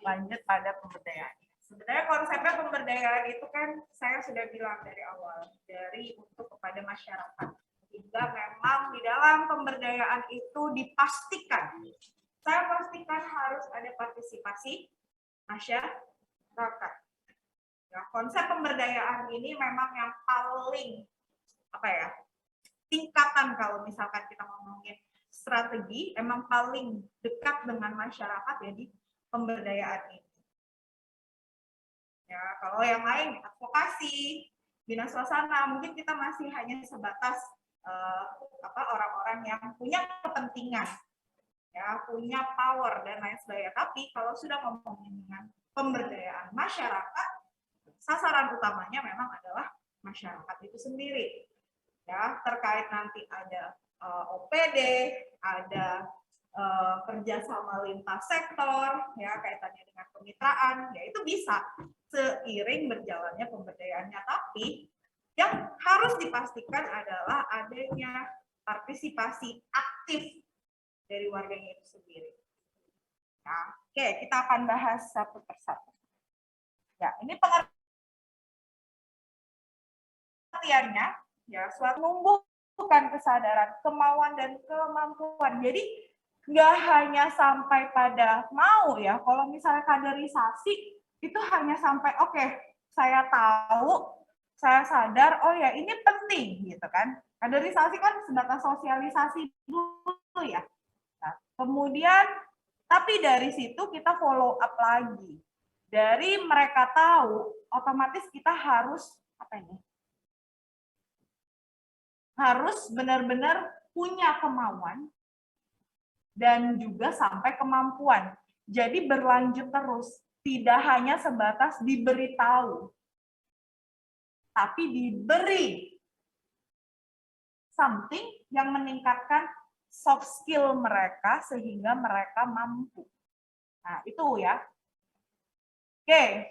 lanjut pada pemberdayaan. Sebenarnya konsepnya pemberdayaan itu kan saya sudah bilang dari awal, dari untuk kepada masyarakat. Sehingga memang di dalam pemberdayaan itu dipastikan, saya pastikan harus ada partisipasi masyarakat. Ya, konsep pemberdayaan ini memang yang paling tingkatan kalau misalkan kita ngomongin strategi, emang paling dekat dengan masyarakat ya di pemberdayaan ini. Ya, kalau yang lain advokasi, bina suasana, mungkin kita masih hanya sebatas orang-orang yang punya kepentingan, ya, punya power dan lain sebagainya. Tapi kalau sudah ngomongin dengan pemberdayaan masyarakat, sasaran utamanya memang adalah masyarakat itu sendiri. Ya, terkait nanti ada OPD, ada kerjasama lintas sektor, ya kaitannya dengan kemitraan, ya itu bisa seiring berjalannya pemberdayaannya. Tapi yang harus dipastikan adalah adanya partisipasi aktif dari warganya itu sendiri. Nah, oke, kita akan bahas satu persatu. Ya, ini pengertiannya, ya, suatu menumbuhkan kesadaran, kemauan dan kemampuan. Jadi nggak hanya sampai pada mau ya, kalau misalnya kaderisasi itu hanya sampai oke, saya tahu, saya sadar, oh ya ini penting gitu kan. Kaderisasi kan sebatas sosialisasi dulu ya. Nah, kemudian tapi dari situ kita follow up lagi. Dari mereka tahu, otomatis kita harus harus benar-benar punya kemauan dan juga sampai kemampuan. Jadi berlanjut terus, tidak hanya sebatas diberitahu, tapi diberi something yang meningkatkan soft skill mereka sehingga mereka mampu. Nah, itu ya. Oke.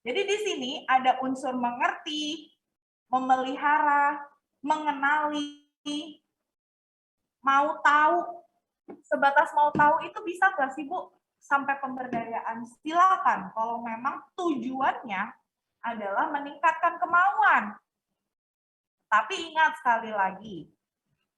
Jadi di sini ada unsur mengerti, memelihara, mengenali, mau tahu. Sebatas mau tahu itu bisa nggak sih, Bu? Sampai pemberdayaan. Silakan kalau memang tujuannya adalah meningkatkan kemauan. Tapi ingat sekali lagi,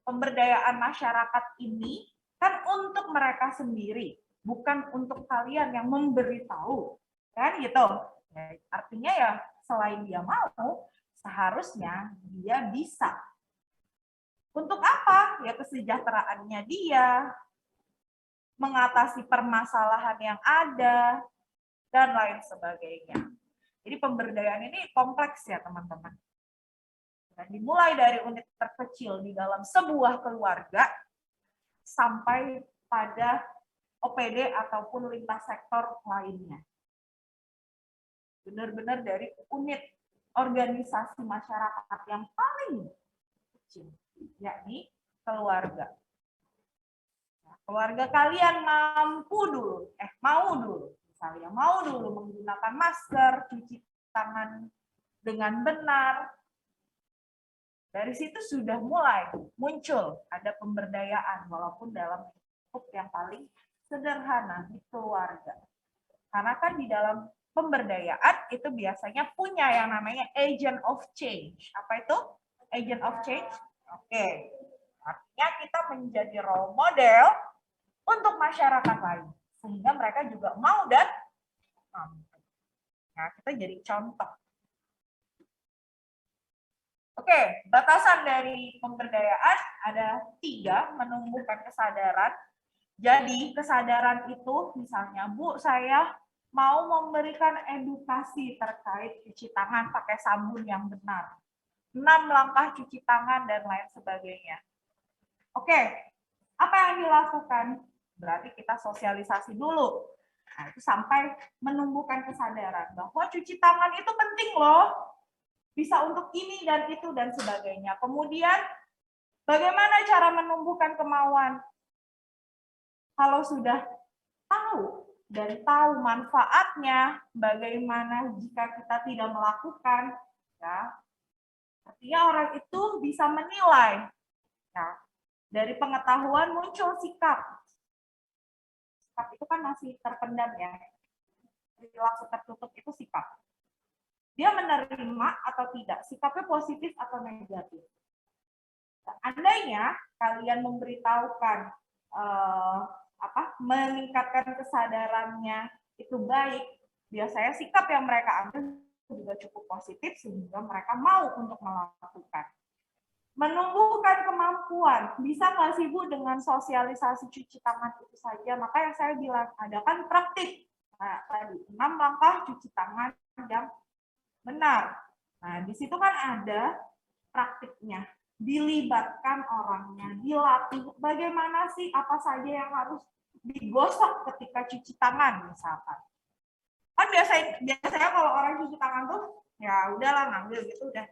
pemberdayaan masyarakat ini kan untuk mereka sendiri, bukan untuk kalian yang memberitahu. Kan gitu. Ya, artinya ya selain dia mau, seharusnya dia bisa. Untuk apa? Ya kesejahteraannya dia, mengatasi permasalahan yang ada, dan lain sebagainya. Jadi pemberdayaan ini kompleks ya teman-teman. Dan dimulai dari unit terkecil di dalam sebuah keluarga, sampai pada OPD ataupun lintas sektor lainnya. Benar-benar dari unit organisasi masyarakat yang paling kecil, yakni keluarga. Nah, keluarga kalian mau dulu, misalnya mau dulu menggunakan masker, cuci tangan dengan benar. Dari situ sudah mulai muncul ada pemberdayaan, walaupun dalam lingkup yang paling sederhana di keluarga. Karena kan di dalam pemberdayaan itu biasanya punya yang namanya agent of change. Apa itu? Agent of change? Oke. Artinya kita menjadi role model untuk masyarakat lain. Sehingga mereka juga mau dan mampu. Nah, kita jadi contoh. Oke, batasan dari pemberdayaan ada 3, menumbuhkan kesadaran. Jadi kesadaran itu misalnya, Bu, saya mau memberikan edukasi terkait cuci tangan pakai sabun yang benar. 6 langkah cuci tangan dan lain sebagainya. Oke, apa yang dilakukan? Berarti kita sosialisasi dulu. Nah, itu sampai menumbuhkan kesadaran bahwa cuci tangan itu penting loh. Bisa untuk ini dan itu dan sebagainya. Kemudian, bagaimana cara menumbuhkan kemauan? Kalau sudah tahu dan tahu manfaatnya, bagaimana jika kita tidak melakukan, ya, artinya orang itu bisa menilai. Ya, dari pengetahuan muncul sikap. Sikap itu kan masih terpendam ya. perilaku tertutup itu sikap. Dia menerima atau tidak, sikapnya positif atau negatif. Andainya kalian memberitahukan meningkatkan kesadarannya itu baik, biasanya sikap yang mereka ambil juga cukup positif sehingga mereka mau untuk melakukan. Menumbuhkan kemampuan, bisa nggak sih Bu dengan sosialisasi cuci tangan itu saja? Maka yang saya bilang, ada kan praktik. Nah, tadi 6 langkah cuci tangan yang benar. Nah, di situ kan ada praktiknya. Dilibatkan orangnya, dilatih bagaimana sih apa saja yang harus digosok ketika cuci tangan misalkan. Kan biasanya kalau orang cuci tangan tuh ya udahlah ngambil gitu udah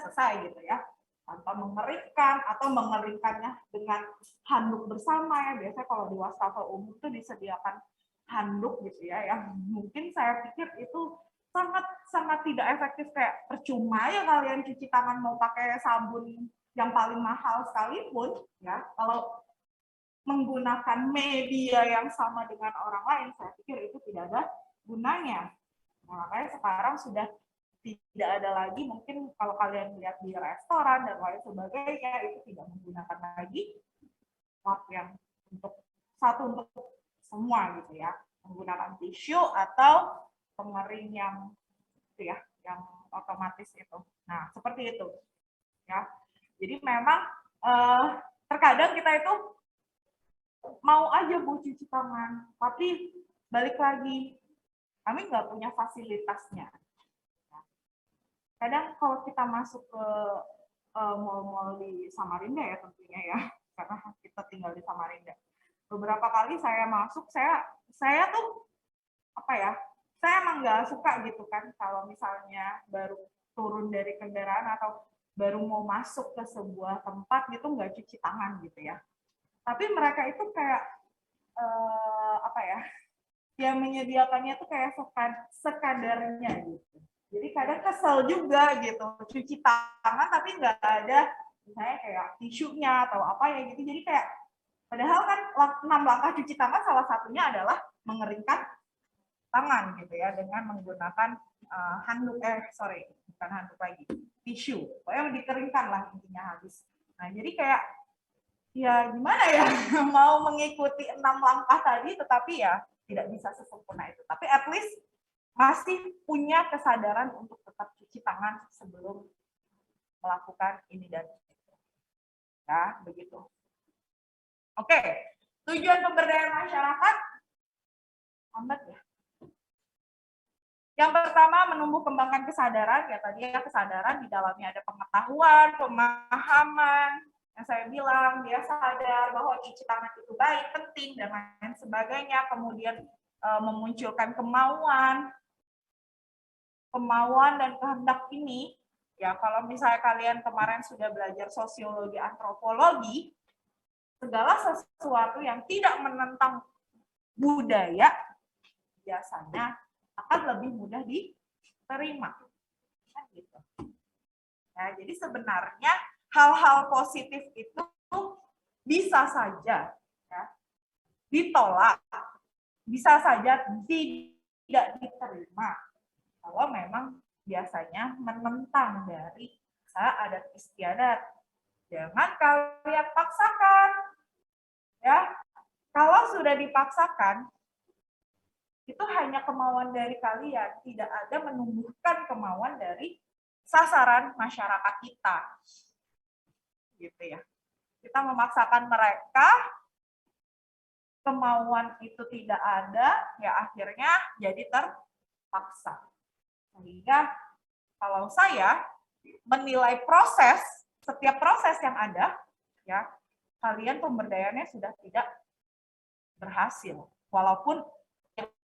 selesai gitu ya. Tanpa mengeringkan atau mengeringkannya dengan handuk bersama ya. Biasanya kalau di wastafel umum tuh disediakan handuk gitu ya, yang mungkin saya pikir itu sangat tidak efektif. Kayak percuma ya kalian cuci tangan mau pakai sabun yang paling mahal sekalipun ya, kalau menggunakan media yang sama dengan orang lain, saya pikir itu tidak ada gunanya. Nah, makanya sekarang sudah tidak ada lagi, mungkin kalau kalian lihat di restoran dan lain sebagainya, itu tidak menggunakan lagi lap yang untuk semua gitu ya, menggunakan tisu atau pengering yang itu ya, yang otomatis itu. Nah, seperti itu ya. Jadi memang terkadang kita itu mau aja Bu cuci tangan, tapi balik lagi kami nggak punya fasilitasnya. Kadang kalau kita masuk ke mall-mall di Samarinda ya tentunya ya, karena kita tinggal di Samarinda. Beberapa kali saya masuk, saya tuh saya emang nggak suka gitu kan kalau misalnya baru turun dari kendaraan atau baru mau masuk ke sebuah tempat gitu nggak cuci tangan gitu ya. Tapi mereka itu kayak yang menyediakannya tuh kayak sekadarnya gitu. Jadi kadang kesel juga gitu, cuci tangan tapi nggak ada misalnya kayak tisunya atau apa ya gitu. Jadi kayak padahal kan 6 langkah cuci tangan salah satunya adalah mengeringkan tangan gitu ya dengan menggunakan handuk bukan handuk lagi, tisu. Pokoknya dikeringkan lah intinya habis. Nah, jadi kayak ya gimana ya mau mengikuti 6 langkah tadi tetapi ya tidak bisa sesempurna itu. Tapi at least masih punya kesadaran untuk tetap cuci tangan sebelum melakukan ini dan itu. Ya, begitu. Oke, tujuan pemberdayaan masyarakat lambat ya. Yang pertama, menumbuh kembangkan kesadaran. Ya tadi ya, kesadaran di dalamnya ada pengetahuan, pemahaman. Yang saya bilang, dia sadar bahwa cuci tangan itu baik, penting, dan lain sebagainya. Kemudian memunculkan kemauan dan kehendak ini, ya kalau misalnya kalian kemarin sudah belajar sosiologi, antropologi, segala sesuatu yang tidak menentang budaya biasanya akan lebih mudah diterima. Kan gitu. Nah, jadi sebenarnya hal-hal positif itu bisa saja ya, ditolak, bisa saja tidak diterima kalau memang biasanya menentang dari adat istiadat. Jangan kalian paksakan. Ya, kalau sudah dipaksakan, itu hanya kemauan dari kalian, tidak ada menumbuhkan kemauan dari sasaran masyarakat kita. Gitu ya. Kita memaksakan mereka, kemauan itu tidak ada, ya akhirnya jadi terpaksa. Sehingga kalau saya menilai setiap proses yang ada, ya kalian pemberdayaannya sudah tidak berhasil. Walaupun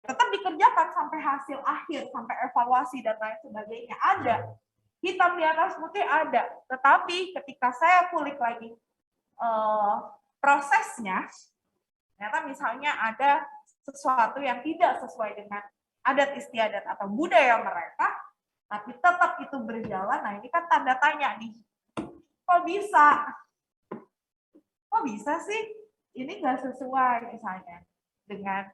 tetap dikerjakan sampai hasil akhir, sampai evaluasi dan lain sebagainya ada. Hitam di atas putih ada. Tetapi ketika saya kulik lagi prosesnya, ternyata misalnya ada sesuatu yang tidak sesuai dengan adat istiadat atau budaya mereka, tapi tetap itu berjalan. Nah, ini kan tanda tanya nih. Kok bisa? Kok bisa sih? Ini nggak sesuai misalnya dengan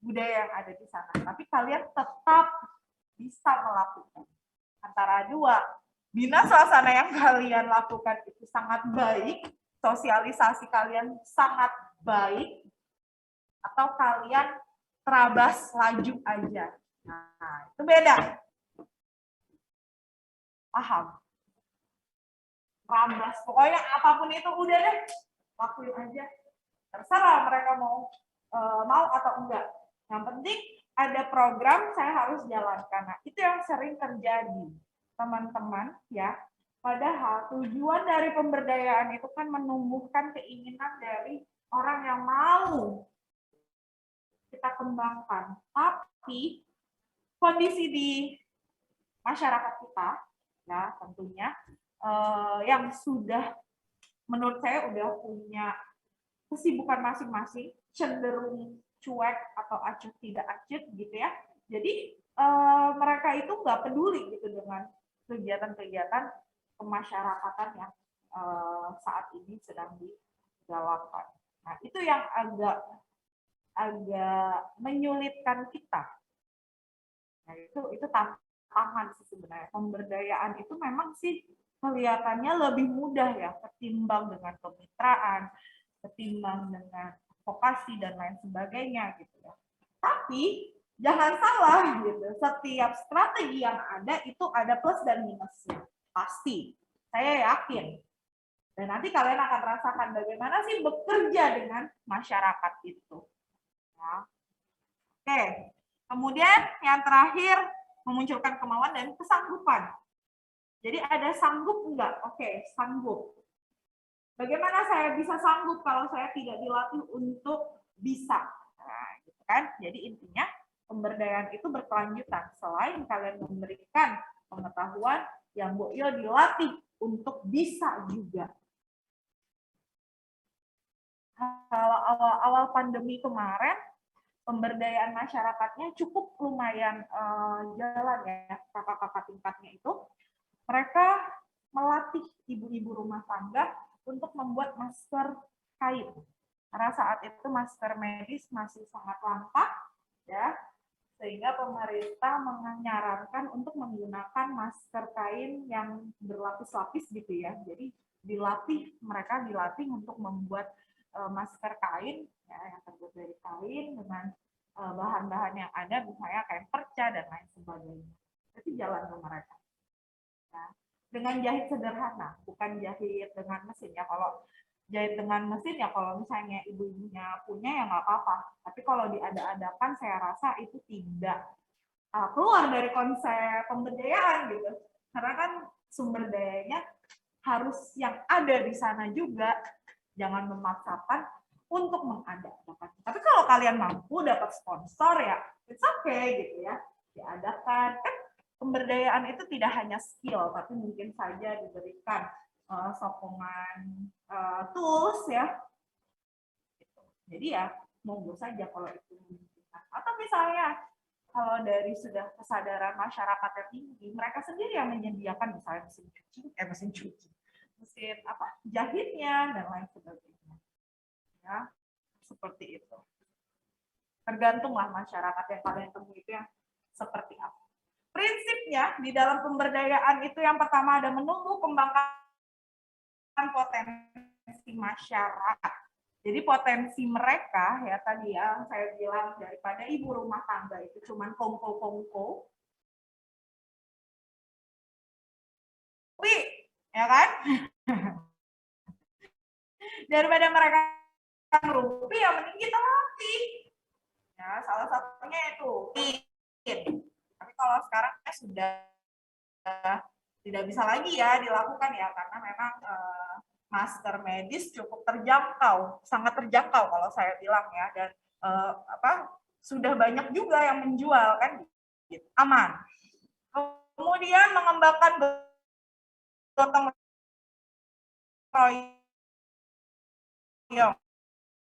budaya yang ada di sana. Tapi kalian tetap bisa melakukan. Antara dua, bila suasana yang kalian lakukan itu sangat baik, sosialisasi kalian sangat baik, atau kalian terabas laju aja. Nah, itu beda. Paham? Terabas. Pokoknya apapun itu udah deh, lakuin aja. Terserah mereka mau atau enggak. Yang penting ada program saya harus jalankan. Nah, itu yang sering terjadi, teman-teman, ya. Padahal tujuan dari pemberdayaan itu kan menumbuhkan keinginan dari orang yang mau kita kembangkan. Tapi kondisi di masyarakat kita, ya tentunya yang sudah menurut saya udah punya kesibukan masing-masing, cenderung cuek atau acuh tidak acuh gitu ya. Jadi mereka itu nggak peduli gitu dengan kegiatan-kegiatan kemasyarakatan yang saat ini sedang dijalankan. Nah, itu yang agak menyulitkan kita. Nah, itu tantangan sih sebenarnya. Pemberdayaan itu memang sih kelihatannya lebih mudah ya ketimbang dengan kemitraan, ketimbang dengan vokasi dan lain sebagainya gitu ya. Tapi jangan salah gitu. Setiap strategi yang ada itu ada plus dan minusnya. Pasti. Saya yakin. Dan nanti kalian akan rasakan bagaimana sih bekerja dengan masyarakat itu. Ya. Oke. Kemudian yang terakhir memunculkan kemauan dan kesanggupan. Jadi ada sanggup enggak? Oke, sanggup. Bagaimana saya bisa sanggup kalau saya tidak dilatih untuk bisa? Nah, gitu kan? Jadi intinya pemberdayaan itu berkelanjutan. Selain kalian memberikan pengetahuan, yang Bu Yo dilatih untuk bisa juga. Kalau awal-awal pandemi kemarin, pemberdayaan masyarakatnya cukup lumayan jalan ya, kakak-kakak tingkatnya itu. Mereka melatih ibu-ibu rumah tangga untuk membuat masker kain. Karena saat itu masker medis masih sangat langka, ya, sehingga pemerintah menyarankan untuk menggunakan masker kain yang berlapis-lapis gitu ya. Jadi mereka dilatih untuk membuat masker kain ya, yang terbuat dari kain dengan bahan-bahan yang ada, misalnya kain perca dan lain sebagainya. Jadi jalan ke mereka. Ya. Dengan jahit sederhana, bukan jahit dengan mesin ya. Kalau jahit dengan mesin ya kalau misalnya ibu-ibunya punya ya nggak apa-apa. Tapi kalau diada-adakan saya rasa itu tidak keluar dari konsep pemberdayaan gitu. Karena kan sumber dayanya harus yang ada di sana juga. Jangan memaksakan untuk mengadakan. Tapi kalau kalian mampu dapat sponsor ya, it's okay gitu ya. Diadakan. Kan pemberdayaan itu tidak hanya skill, tapi mungkin saja diberikan sokongan tools ya. Jadi ya monggo saja kalau itu memungkinkan. Atau misalnya kalau dari sudah kesadaran masyarakat yang tinggi, mereka sendiri yang menyediakan misalnya mesin cuci, mesin jahitnya dan lain sebagainya. Ya, seperti itu. Tergantunglah masyarakat yang kalian temui itu yang seperti apa. Prinsipnya di dalam pemberdayaan itu yang pertama ada menumbuh kembangkan potensi masyarakat. Jadi potensi mereka ya tadi yang saya bilang daripada ibu rumah tangga itu cuman kongko-kongko. Tapi ya kan? Daripada mereka ngerupi ya mending kita latih. Ya, salah satunya itu. Tapi kalau sekarang sudah tidak bisa lagi ya dilakukan ya karena memang masker medis cukup terjangkau, sangat terjangkau kalau saya bilang ya dan sudah banyak juga yang menjual kan gitu. Aman. Kemudian mengembangkan gotong royong.